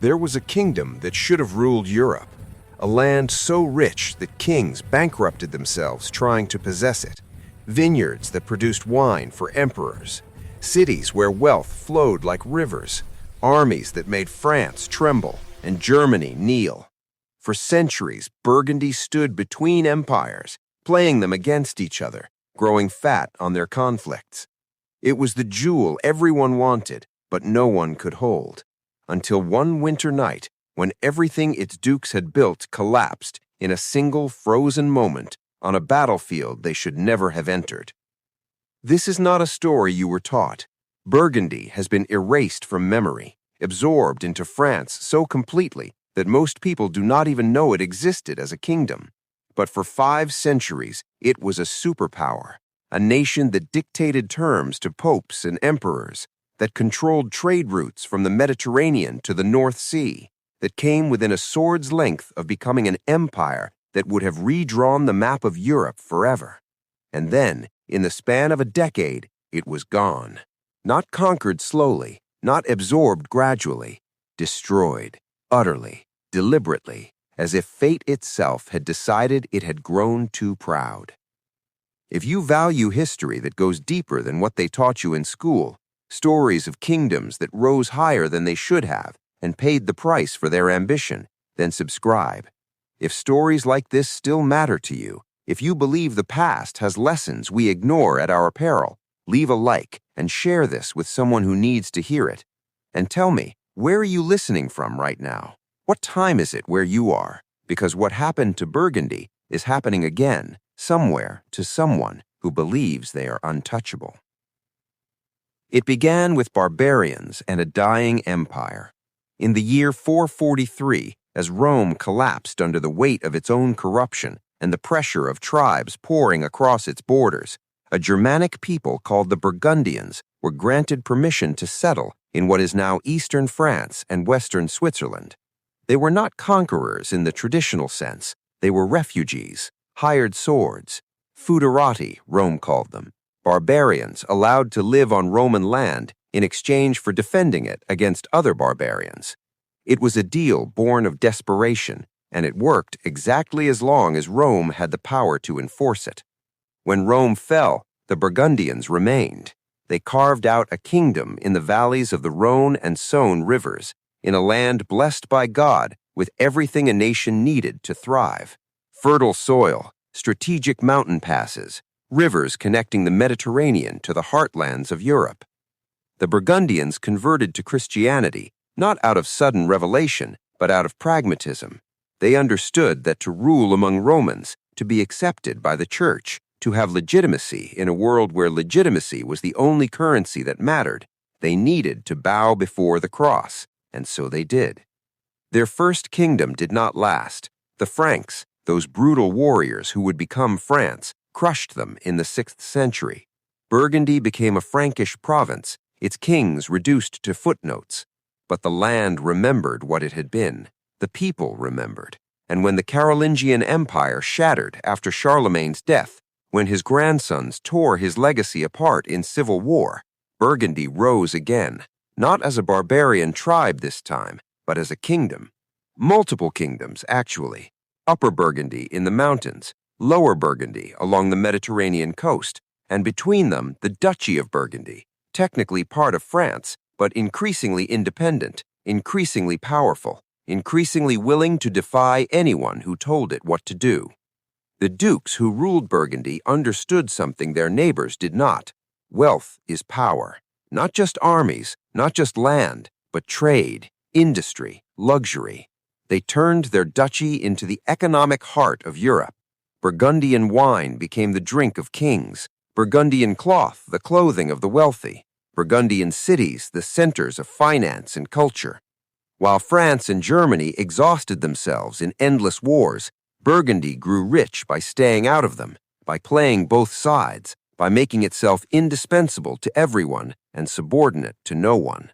There was a kingdom that should have ruled Europe, a land so rich that kings bankrupted themselves trying to possess it, vineyards that produced wine for emperors, cities where wealth flowed like rivers, armies that made France tremble and Germany kneel. For centuries, Burgundy stood between empires, playing them against each other, growing fat on their conflicts. It was the jewel everyone wanted, but no one could hold, until one winter night when everything its dukes had built collapsed in a single frozen moment on a battlefield they should never have entered. This is not a story you were taught. Burgundy has been erased from memory, absorbed into France so completely that most people do not even know it existed as a kingdom. But for 5 centuries, it was a superpower, a nation that dictated terms to popes and emperors, that controlled trade routes from the Mediterranean to the North Sea, that came within a sword's length of becoming an empire that would have redrawn the map of Europe forever. And then, in the span of a decade, it was gone. Not conquered slowly, not absorbed gradually, destroyed, utterly, deliberately, as if fate itself had decided it had grown too proud. If you value history that goes deeper than what they taught you in school, stories of kingdoms that rose higher than they should have and paid the price for their ambition, then subscribe. If stories like this still matter to you, if you believe the past has lessons we ignore at our peril, leave a like and share this with someone who needs to hear it. And tell me, where are you listening from right now? What time is it where you are? Because what happened to Burgundy is happening again, somewhere, to someone who believes they are untouchable. It began with barbarians and a dying empire. In the year 443, as Rome collapsed under the weight of its own corruption and the pressure of tribes pouring across its borders, a Germanic people called the Burgundians were granted permission to settle in what is now eastern France and western Switzerland. They were not conquerors in the traditional sense. They were refugees, hired swords, foederati, Rome called them, barbarians allowed to live on Roman land in exchange for defending it against other barbarians. It was a deal born of desperation, and it worked exactly as long as Rome had the power to enforce it. When Rome fell, the Burgundians remained. They carved out a kingdom in the valleys of the Rhone and Saône rivers, in a land blessed by God with everything a nation needed to thrive: fertile soil, strategic mountain passes, rivers connecting the Mediterranean to the heartlands of Europe. The Burgundians converted to Christianity, not out of sudden revelation, but out of pragmatism. They understood that to rule among Romans, to be accepted by the church, to have legitimacy in a world where legitimacy was the only currency that mattered, they needed to bow before the cross, and so they did. Their first kingdom did not last. The Franks, those brutal warriors who would become France, crushed them in the 6th century. Burgundy became a Frankish province, its kings reduced to footnotes. But the land remembered what it had been. The people remembered. And when the Carolingian Empire shattered after Charlemagne's death, when his grandsons tore his legacy apart in civil war, Burgundy rose again, not as a barbarian tribe this time, but as a kingdom. Multiple kingdoms, actually. Upper Burgundy in the mountains, Lower Burgundy along the Mediterranean coast, and between them the Duchy of Burgundy, technically part of France, but increasingly independent, increasingly powerful, increasingly willing to defy anyone who told it what to do. The dukes who ruled Burgundy understood something their neighbors did not. Wealth is power. Not just armies, not just land, but trade, industry, luxury. They turned their duchy into the economic heart of Europe. Burgundian wine became the drink of kings, Burgundian cloth the clothing of the wealthy, Burgundian cities the centers of finance and culture. While France and Germany exhausted themselves in endless wars, Burgundy grew rich by staying out of them, by playing both sides, by making itself indispensable to everyone and subordinate to no one.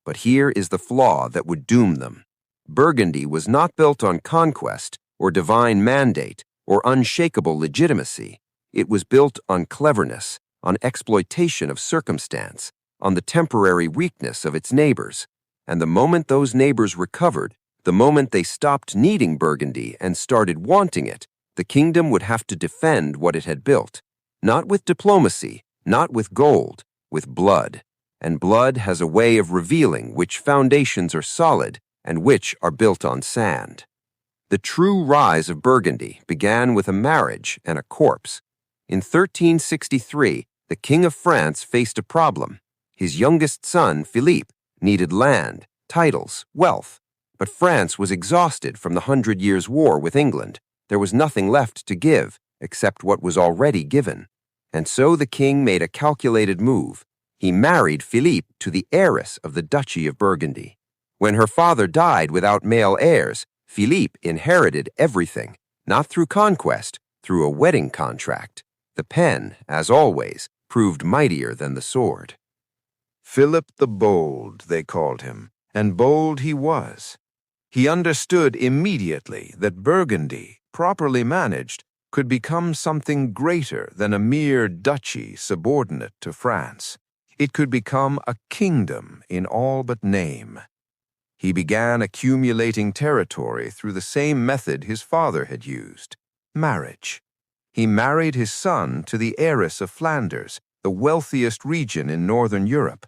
But here is the flaw that would doom them. Burgundy was not built on conquest or divine mandate or unshakable legitimacy. It was built on cleverness, on exploitation of circumstance, on the temporary weakness of its neighbors. And the moment those neighbors recovered, the moment they stopped needing Burgundy and started wanting it, the kingdom would have to defend what it had built. Not with diplomacy, not with gold, with blood. And blood has a way of revealing which foundations are solid and which are built on sand. The true rise of Burgundy began with a marriage and a corpse. In 1363, the King of France faced a problem. His youngest son, Philippe, needed land, titles, wealth. But France was exhausted from the 100 Years' War with England. There was nothing left to give except what was already given. And so the king made a calculated move. He married Philippe to the heiress of the Duchy of Burgundy. When her father died without male heirs, Philippe inherited everything, not through conquest, through a wedding contract. The pen, as always, proved mightier than the sword. Philip the Bold, they called him, and bold he was. He understood immediately that Burgundy, properly managed, could become something greater than a mere duchy subordinate to France. It could become a kingdom in all but name. He began accumulating territory through the same method his father had used, marriage. He married his son to the heiress of Flanders, the wealthiest region in northern Europe.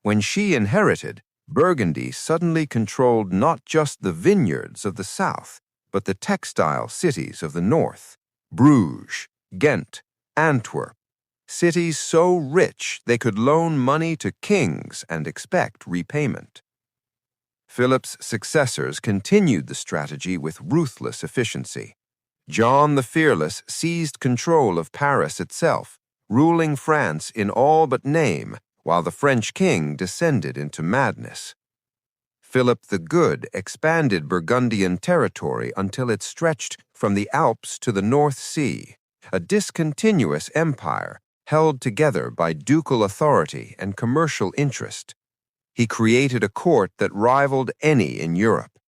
When she inherited, Burgundy suddenly controlled not just the vineyards of the south, but the textile cities of the north. Bruges, Ghent, Antwerp. Cities so rich they could loan money to kings and expect repayment. Philip's successors continued the strategy with ruthless efficiency. John the Fearless seized control of Paris itself, ruling France in all but name, while the French king descended into madness. Philip the Good expanded Burgundian territory until it stretched from the Alps to the North Sea, a discontinuous empire held together by ducal authority and commercial interest. He created a court that rivaled any in Europe.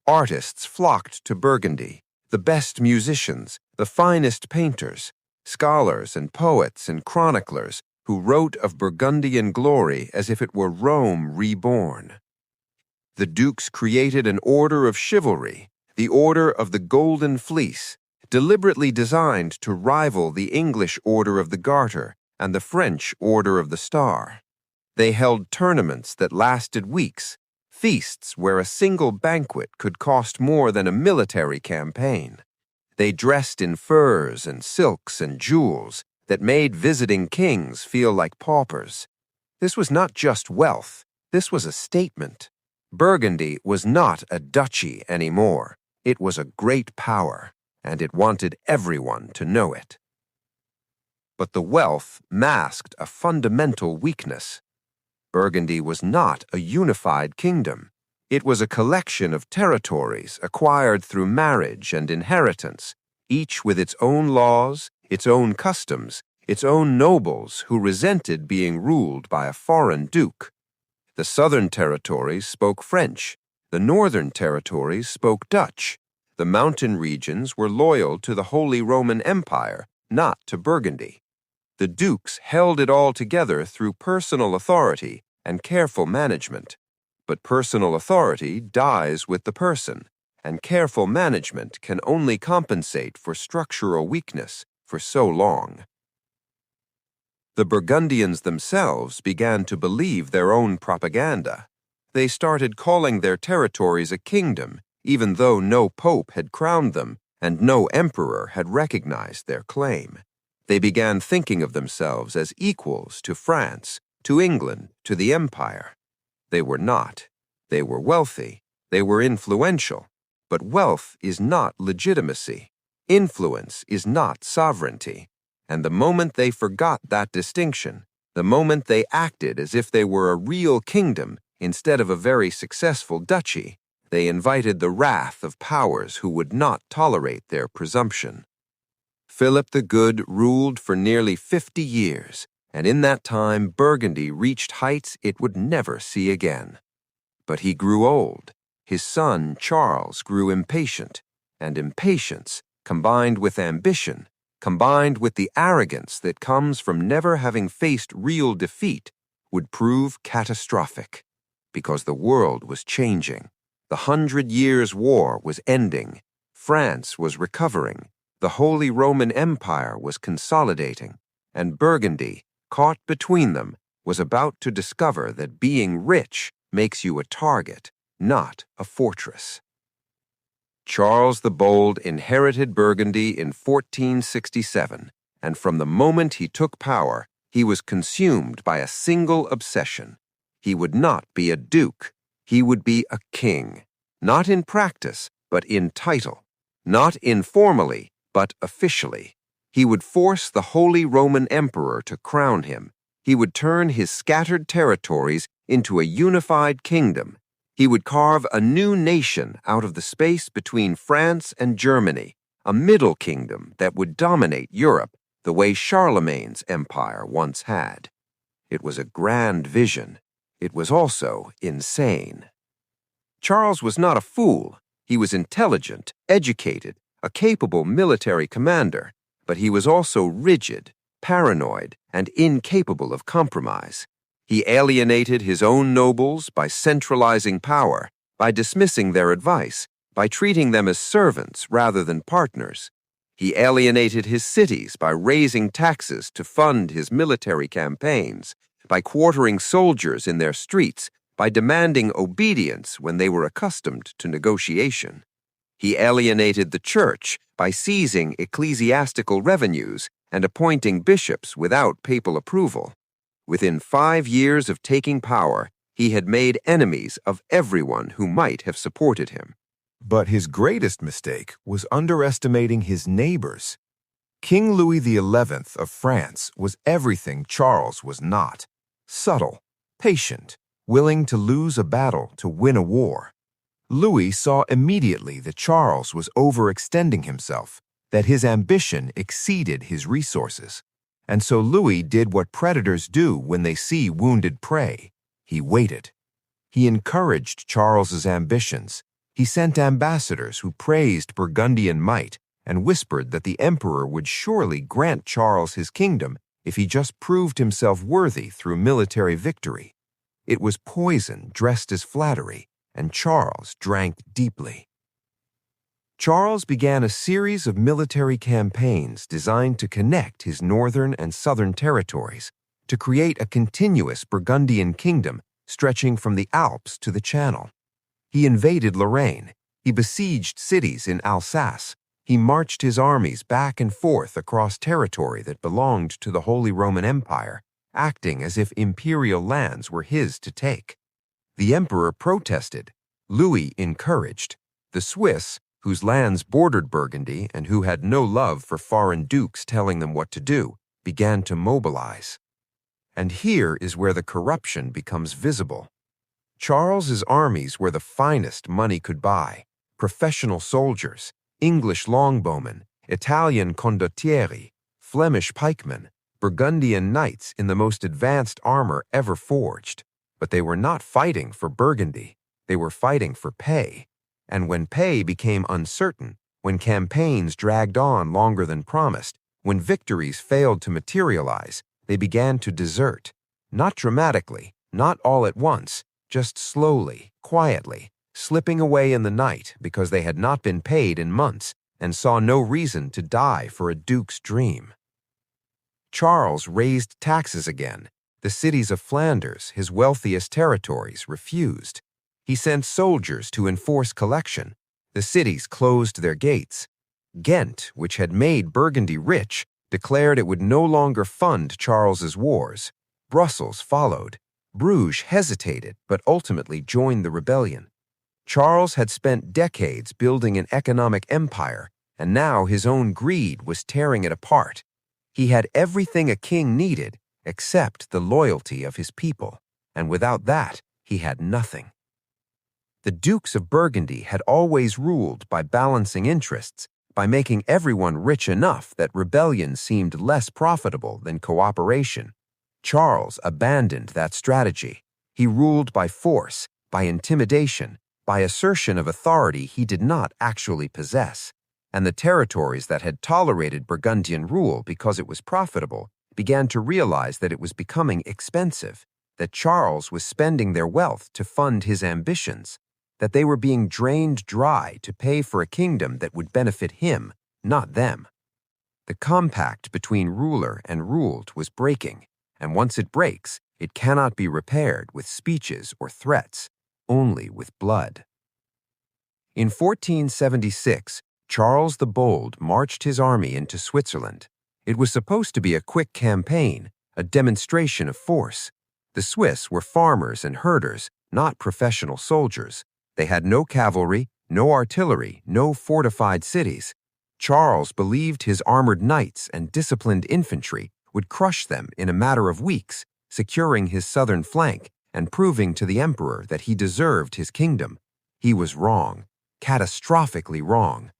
Artists flocked to Burgundy, the best musicians, the finest painters, scholars and poets and chroniclers who wrote of Burgundian glory as if it were Rome reborn. The dukes created an order of chivalry, the Order of the Golden Fleece, deliberately designed to rival the English Order of the Garter and the French Order of the Star. They held tournaments that lasted weeks, feasts where a single banquet could cost more than a military campaign. They dressed in furs and silks and jewels that made visiting kings feel like paupers. This was not just wealth, this was a statement. Burgundy was not a duchy anymore. It was a great power, and it wanted everyone to know it. But the wealth masked a fundamental weakness. Burgundy was not a unified kingdom. It was a collection of territories acquired through marriage and inheritance, each with its own laws, its own customs, its own nobles who resented being ruled by a foreign duke. The southern territories spoke French. The northern territories spoke Dutch. The mountain regions were loyal to the Holy Roman Empire, not to Burgundy. The dukes held it all together through personal authority and careful management. But personal authority dies with the person, and careful management can only compensate for structural weakness for so long. The Burgundians themselves began to believe their own propaganda. They started calling their territories a kingdom, even though no pope had crowned them and no emperor had recognized their claim. They began thinking of themselves as equals to France, to England, to the empire. They were not. They were wealthy. They were influential. But wealth is not legitimacy. Influence is not sovereignty. And the moment they forgot that distinction, the moment they acted as if they were a real kingdom instead of a very successful duchy, they invited the wrath of powers who would not tolerate their presumption. Philip the Good ruled for nearly 50 years, and in that time Burgundy reached heights it would never see again. But he grew old. His son Charles grew impatient, and impatience, combined with ambition, combined with the arrogance that comes from never having faced real defeat, would prove catastrophic. because the world was changing. The 100 Years' War was ending. France was recovering. The Holy Roman Empire was consolidating. And Burgundy, caught between them, was about to discover that being rich makes you a target, not a fortress. Charles the Bold inherited Burgundy in 1467, and from the moment he took power, he was consumed by a single obsession. He would not be a duke. He would be a king, not in practice, but in title, not informally, but officially. He would force the Holy Roman Emperor to crown him. He would turn his scattered territories into a unified kingdom. He would carve a new nation out of the space between France and Germany, a middle kingdom that would dominate Europe the way Charlemagne's empire once had. It was a grand vision. It was also insane. Charles was not a fool. He was intelligent, educated, a capable military commander, but he was also rigid, paranoid, and incapable of compromise. He alienated his own nobles by centralizing power, by dismissing their advice, by treating them as servants rather than partners. He alienated his cities by raising taxes to fund his military campaigns, by quartering soldiers in their streets, by demanding obedience when they were accustomed to negotiation. He alienated the church by seizing ecclesiastical revenues and appointing bishops without papal approval. Within 5 years of taking power, he had made enemies of everyone who might have supported him. But his greatest mistake was underestimating his neighbors. King Louis XI of France was everything Charles was not: subtle, patient, willing to lose a battle to win a war. Louis saw immediately that Charles was overextending himself, that his ambition exceeded his resources. And so Louis did what predators do when they see wounded prey. He waited. He encouraged Charles's ambitions. He sent ambassadors who praised Burgundian might and whispered that the emperor would surely grant Charles his kingdom if he just proved himself worthy through military victory. It was poison dressed as flattery, and Charles drank deeply. Charles began a series of military campaigns designed to connect his northern and southern territories, to create a continuous Burgundian kingdom stretching from the Alps to the Channel. He invaded Lorraine. He besieged cities in Alsace. He marched his armies back and forth across territory that belonged to the Holy Roman Empire, acting as if imperial lands were his to take. The emperor protested. Louis encouraged. The Swiss, whose lands bordered Burgundy and who had no love for foreign dukes telling them what to do, began to mobilize. And here is where the corruption becomes visible. Charles's armies were the finest money could buy: professional soldiers, English longbowmen, Italian condottieri, Flemish pikemen, Burgundian knights in the most advanced armor ever forged. But they were not fighting for Burgundy. They were fighting for pay. And when pay became uncertain, when campaigns dragged on longer than promised, when victories failed to materialize, they began to desert. Not dramatically, not all at once, just slowly, quietly, slipping away in the night because they had not been paid in months and saw no reason to die for a duke's dream. Charles raised taxes again. The cities of Flanders, his wealthiest territories, refused. He sent soldiers to enforce collection. The cities closed their gates. Ghent, which had made Burgundy rich, declared it would no longer fund Charles's wars. Brussels followed. Bruges hesitated, but ultimately joined the rebellion. Charles had spent decades building an economic empire, and now his own greed was tearing it apart. He had everything a king needed, except the loyalty of his people, and without that, he had nothing. The Dukes of Burgundy had always ruled by balancing interests, by making everyone rich enough that rebellion seemed less profitable than cooperation. Charles abandoned that strategy. He ruled by force, by intimidation, by assertion of authority he did not actually possess. And the territories that had tolerated Burgundian rule because it was profitable began to realize that it was becoming expensive, that Charles was spending their wealth to fund his ambitions, that they were being drained dry to pay for a kingdom that would benefit him, not them. The compact between ruler and ruled was breaking, and once it breaks, it cannot be repaired with speeches or threats, only with blood. In 1476, Charles the Bold marched his army into Switzerland. It was supposed to be a quick campaign, a demonstration of force. The Swiss were farmers and herders, not professional soldiers. They had no cavalry, no artillery, no fortified cities. Charles believed his armored knights and disciplined infantry would crush them in a matter of weeks, securing his southern flank and proving to the emperor that he deserved his kingdom. He was wrong, catastrophically wrong.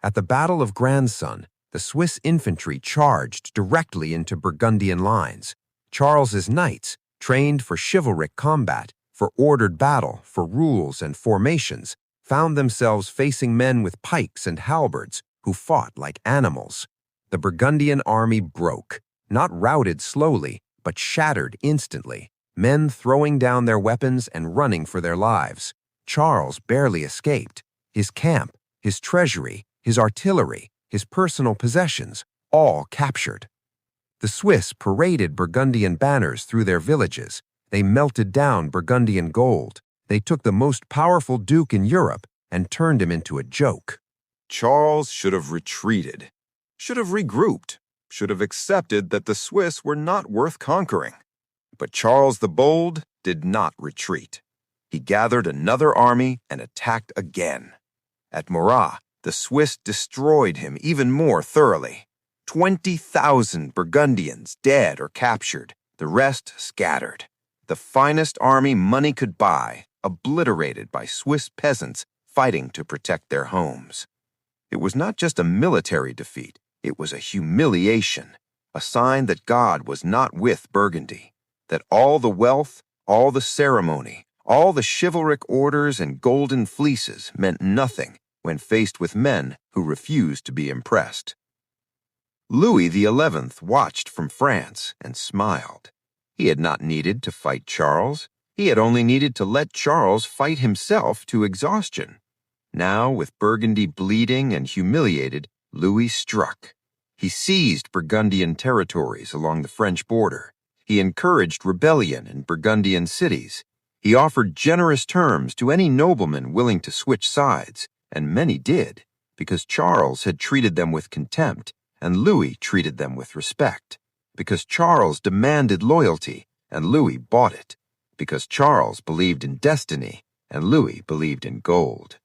At the Battle of Grandson, the Swiss infantry charged directly into Burgundian lines. Charles's knights, trained for chivalric combat, for ordered battle, for rules and formations, found themselves facing men with pikes and halberds who fought like animals. The Burgundian army broke, not routed slowly, but shattered instantly, men throwing down their weapons and running for their lives. Charles barely escaped. His camp, his treasury, his artillery, his personal possessions, all captured. The Swiss paraded Burgundian banners through their villages. They melted down Burgundian gold. They took the most powerful duke in Europe and turned him into a joke. Charles should have retreated, should have regrouped, should have accepted that the Swiss were not worth conquering. But Charles the Bold did not retreat. He gathered another army and attacked again. At Morat, the Swiss destroyed him even more thoroughly. 20,000 Burgundians dead or captured, the rest scattered. The finest army money could buy, obliterated by Swiss peasants fighting to protect their homes. It was not just a military defeat, it was a humiliation, a sign that God was not with Burgundy, that all the wealth, all the ceremony, all the chivalric orders and golden fleeces meant nothing when faced with men who refused to be impressed. Louis XI watched from France and smiled. He had not needed to fight Charles. He had only needed to let Charles fight himself to exhaustion. Now, with Burgundy bleeding and humiliated, Louis struck. He seized Burgundian territories along the French border. He encouraged rebellion in Burgundian cities. He offered generous terms to any nobleman willing to switch sides, and many did, because Charles had treated them with contempt, and Louis treated them with respect, because Charles demanded loyalty, and Louis bought it, because Charles believed in destiny, and Louis believed in gold.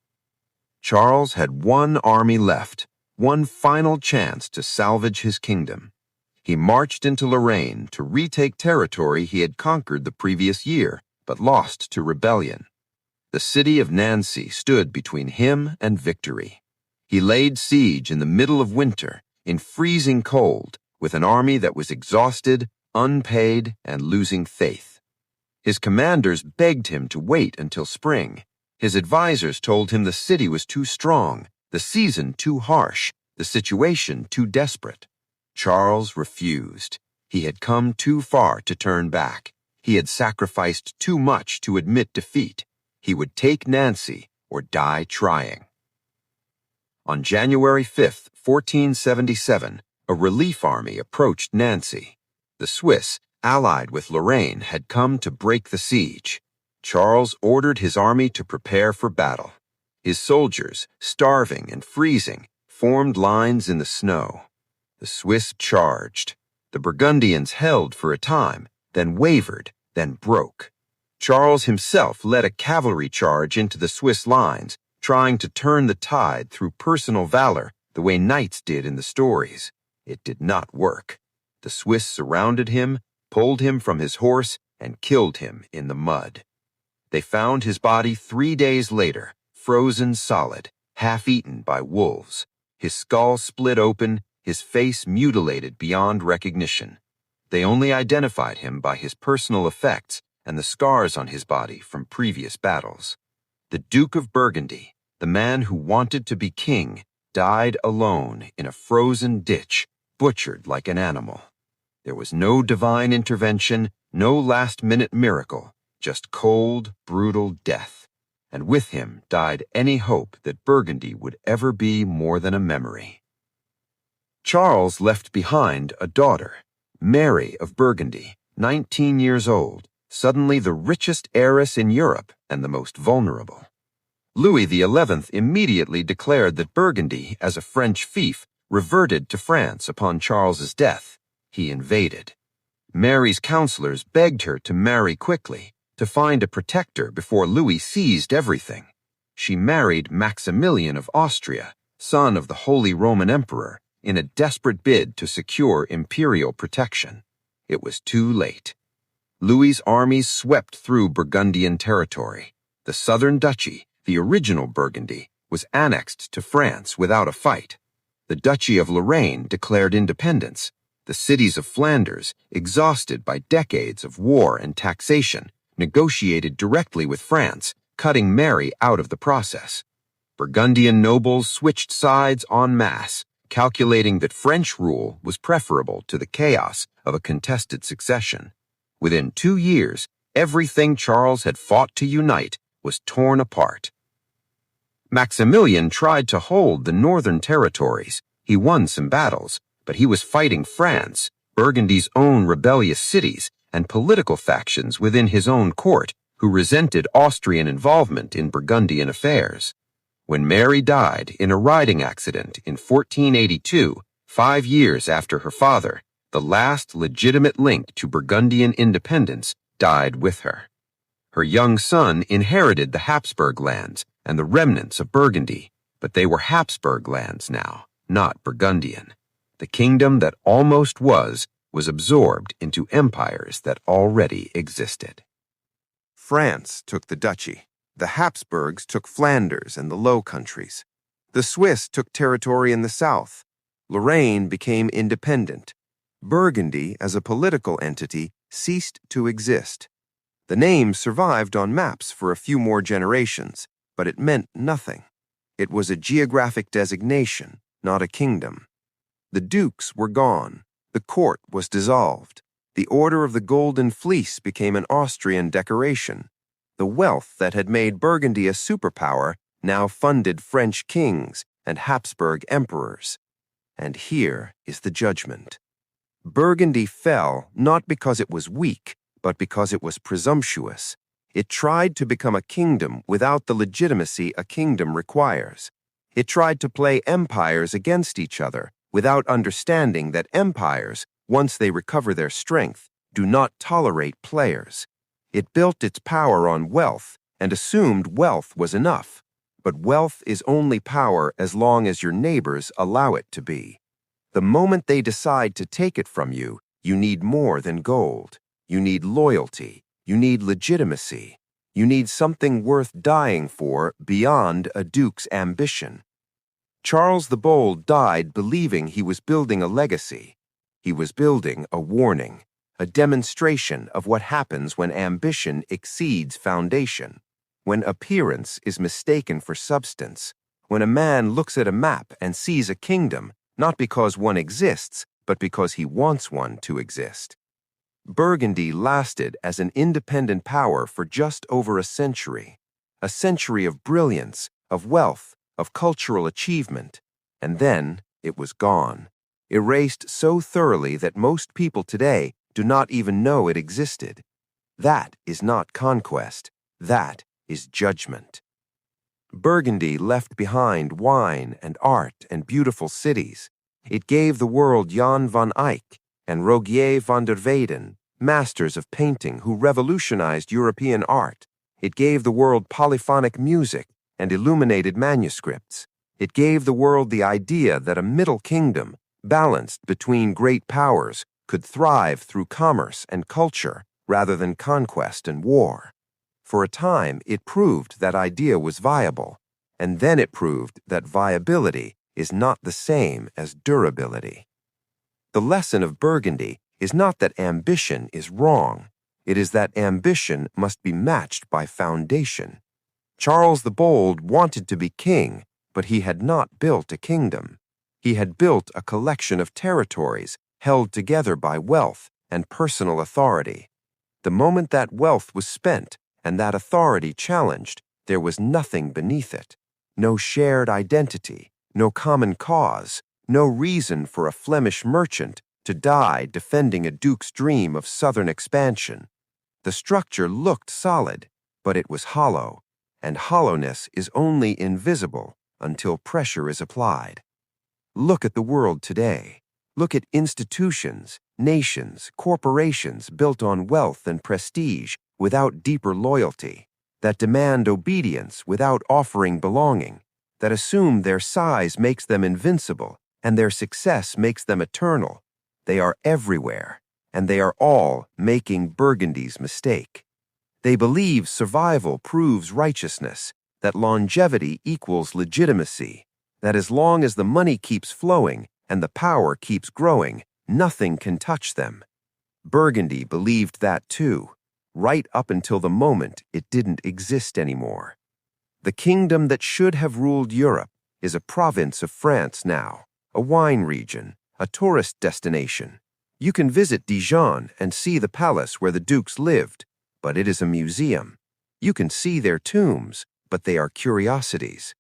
Charles had one army left, one final chance to salvage his kingdom. He marched into Lorraine to retake territory he had conquered the previous year, but lost to rebellion. The city of Nancy stood between him and victory. He laid siege in the middle of winter, in freezing cold, with an army that was exhausted, unpaid, and losing faith. His commanders begged him to wait until spring. His advisors told him the city was too strong, the season too harsh, the situation too desperate. Charles refused. He had come too far to turn back. He had sacrificed too much to admit defeat. He would take Nancy or die trying. On January 5, 1477, a relief army approached Nancy. The Swiss, allied with Lorraine, had come to break the siege. Charles ordered his army to prepare for battle. His soldiers, starving and freezing, formed lines in the snow. The Swiss charged. The Burgundians held for a time, then wavered, then broke. Charles himself led a cavalry charge into the Swiss lines, trying to turn the tide through personal valor the way knights did in the stories. It did not work. The Swiss surrounded him, pulled him from his horse, and killed him in the mud. They found his body 3 days later, frozen solid, half-eaten by wolves, his skull split open, his face mutilated beyond recognition. They only identified him by his personal effects and the scars on his body from previous battles. The Duke of Burgundy, the man who wanted to be king, died alone in a frozen ditch, butchered like an animal. There was no divine intervention, No last-minute miracle, just cold, brutal death. And with him died any hope that Burgundy would ever be more than a memory. Charles left behind a daughter, Mary of Burgundy, 19 years old, suddenly the richest heiress in Europe and the most vulnerable. Louis XI immediately declared that Burgundy, as a French fief, reverted to France upon Charles's death. He invaded. Mary's counselors begged her to marry quickly, to find a protector before Louis seized everything. She married Maximilian of Austria, son of the Holy Roman Emperor, in a desperate bid to secure imperial protection. It was too late. Louis's armies swept through Burgundian territory. The southern duchy, the original Burgundy, was annexed to France without a fight. The Duchy of Lorraine declared independence. The cities of Flanders, exhausted by decades of war and taxation, negotiated directly with France, cutting Mary out of the process. Burgundian nobles switched sides en masse, calculating that French rule was preferable to the chaos of a contested succession. Within 2 years, everything Charles had fought to unite was torn apart. Maximilian tried to hold the northern territories. He won some battles, but he was fighting France, Burgundy's own rebellious cities, and political factions within his own court who resented Austrian involvement in Burgundian affairs. When Mary died in a riding accident in 1482, 5 years after her father, the last legitimate link to Burgundian independence died with her. Her young son inherited the Habsburg lands and the remnants of Burgundy, but they were Habsburg lands now, not Burgundian. The kingdom that almost was absorbed into empires that already existed. France took the duchy. The Habsburgs took Flanders and the Low Countries. The Swiss took territory in the south. Lorraine became independent. Burgundy, as a political entity, ceased to exist. The name survived on maps for a few more generations, but it meant nothing. It was a geographic designation, not a kingdom. The dukes were gone. The court was dissolved. The Order of the Golden Fleece became an Austrian decoration. The wealth that had made Burgundy a superpower now funded French kings and Habsburg emperors. And here is the judgment. Burgundy fell not because it was weak, but because it was presumptuous. It tried to become a kingdom without the legitimacy a kingdom requires. It tried to play empires against each other without understanding that empires, once they recover their strength, do not tolerate players. It built its power on wealth and assumed wealth was enough. But wealth is only power as long as your neighbors allow it to be. The moment they decide to take it from you, you need more than gold. You need loyalty. You need legitimacy. You need something worth dying for beyond a duke's ambition. Charles the Bold died believing he was building a legacy. He was building a warning, a demonstration of what happens when ambition exceeds foundation, when appearance is mistaken for substance, when a man looks at a map and sees a kingdom, not because one exists, but because he wants one to exist. Burgundy lasted as an independent power for just over a century of brilliance, of wealth, of cultural achievement, and then it was gone, erased so thoroughly that most people today do not even know it existed. That is not conquest, that is judgment. Burgundy left behind wine and art and beautiful cities. It gave the world Jan van Eyck and Rogier van der Weyden, masters of painting who revolutionized European art. It gave the world polyphonic music and illuminated manuscripts. It gave the world the idea that a middle kingdom, balanced between great powers, could thrive through commerce and culture rather than conquest and war. For a time, it proved that idea was viable, and then it proved that viability is not the same as durability. The lesson of Burgundy is not that ambition is wrong. It is that ambition must be matched by foundation. Charles the Bold wanted to be king, but he had not built a kingdom. He had built a collection of territories held together by wealth and personal authority. The moment that wealth was spent and that authority challenged, there was nothing beneath it. No shared identity, no common cause, no reason for a Flemish merchant to die defending a duke's dream of southern expansion. The structure looked solid, but it was hollow, and hollowness is only invisible until pressure is applied. Look at the world today. Look at institutions, nations, corporations built on wealth and prestige without deeper loyalty, that demand obedience without offering belonging, that assume their size makes them invincible and their success makes them eternal. They are everywhere, and they are all making Burgundy's mistake. They believe survival proves righteousness, that longevity equals legitimacy, that as long as the money keeps flowing and the power keeps growing, nothing can touch them. Burgundy believed that too, right up until the moment it didn't exist anymore. The kingdom that should have ruled Europe is a province of France now, a wine region, a tourist destination. You can visit Dijon and see the palace where the dukes lived, but it is a museum. You can see their tombs, but they are curiosities.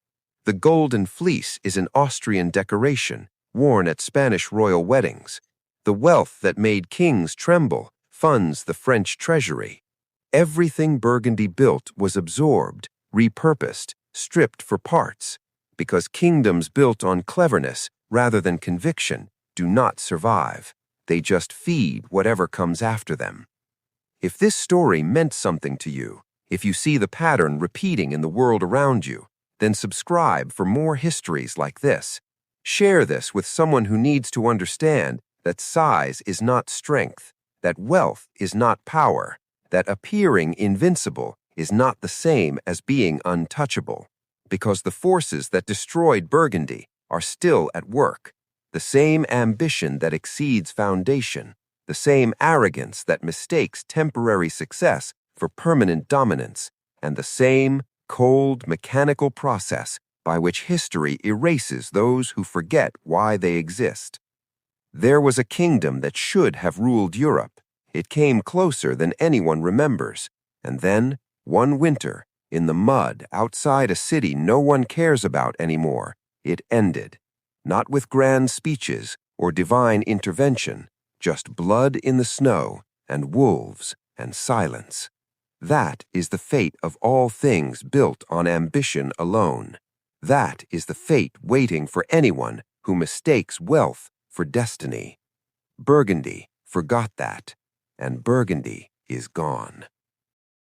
The golden fleece is an Austrian decoration, worn at Spanish royal weddings. The wealth that made kings tremble funds the French treasury. Everything Burgundy built was absorbed, repurposed, stripped for parts, because kingdoms built on cleverness rather than conviction do not survive. They just feed whatever comes after them. If this story meant something to you, if you see the pattern repeating in the world around you, then subscribe for more histories like this. Share this with someone who needs to understand that size is not strength, that wealth is not power, that appearing invincible is not the same as being untouchable, because the forces that destroyed Burgundy are still at work. The same ambition that exceeds foundation, the same arrogance that mistakes temporary success for permanent dominance, and the same cold, mechanical process by which history erases those who forget why they exist. There was a kingdom that should have ruled Europe. It came closer than anyone remembers, and then, one winter, in the mud outside a city no one cares about anymore, it ended. Not with grand speeches or divine intervention, just blood in the snow and wolves and silence. That is the fate of all things built on ambition alone. That is the fate waiting for anyone who mistakes wealth for destiny. Burgundy forgot that, and Burgundy is gone.